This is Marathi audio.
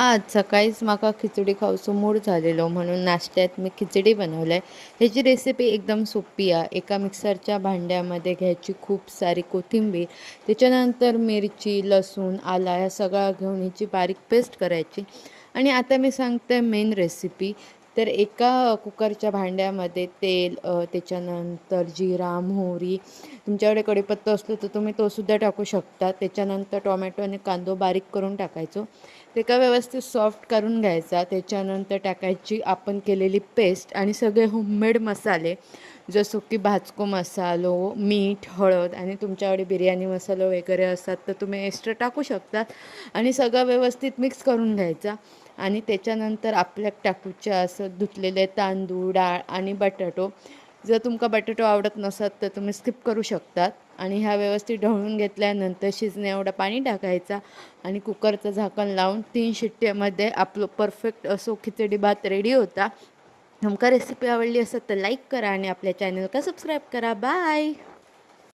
आज सकाळीच माका खिचडी खाऊचो मूड झालेलो म्हणून नाश्त्यात मी खिचडी बनवलंय। ह्याची रेसिपी एकदम सोपी आहे। एका मिक्सरच्या भांड्यामध्ये घ्यायची खूप सारी कोथिंबीर, त्याच्यानंतर मिरची, लसूण, आला या सगळा घेऊन ह्याची बारीक पेस्ट करायची। आणि आता मी सांगते मेन रेसिपी। तर एका कुकरच्या भांड्यामध्ये तेल, त्याच्यानंतर जिरा, मोहरी, तुमच्याकडे कढीपत्ता असलो तर तुम्ही तो सुद्धा टाकू शकता। त्याच्यानंतर टोमॅटो आणि कांदो बारीक करून टाकायचो, ते का व्यवस्थित सॉफ्ट करून घ्यायचा। त्याच्यानंतर टाकायची आपण केलेली पेस्ट आणि सगळे होममेड मसाले, जसं की भाजको मसालो, मीठ, हळद आणि तुमच्याकडे बिर्याणी मसाला वगैरे असतात तर तुम्ही एक्स्ट्रा टाकू शकता। आणि सगळं व्यवस्थित मिक्स करून घ्यायचा। आणि त्याच्यानंतर आपल्याक टाकूचे असं धुतलेले तांदूळ, डाळ आणि बटाटो। जर तुमका बटाटो आवडत नसत तर तुम्ही स्किप करू शकतात। आणि ह्या व्यवस्थित ढवळून घेतल्यानंतर शिजणे एवढं पाणी टाकायचा आणि कुकरचं झाकण लावून 3 शिट्ट्यामध्ये आपलं परफेक्ट असो खिचडी भात रेडी होता। तुमका रेसिपी आवडली असेल तर लाईक करा आणि आपल्या चॅनलला सबस्क्राईब करा। बाय।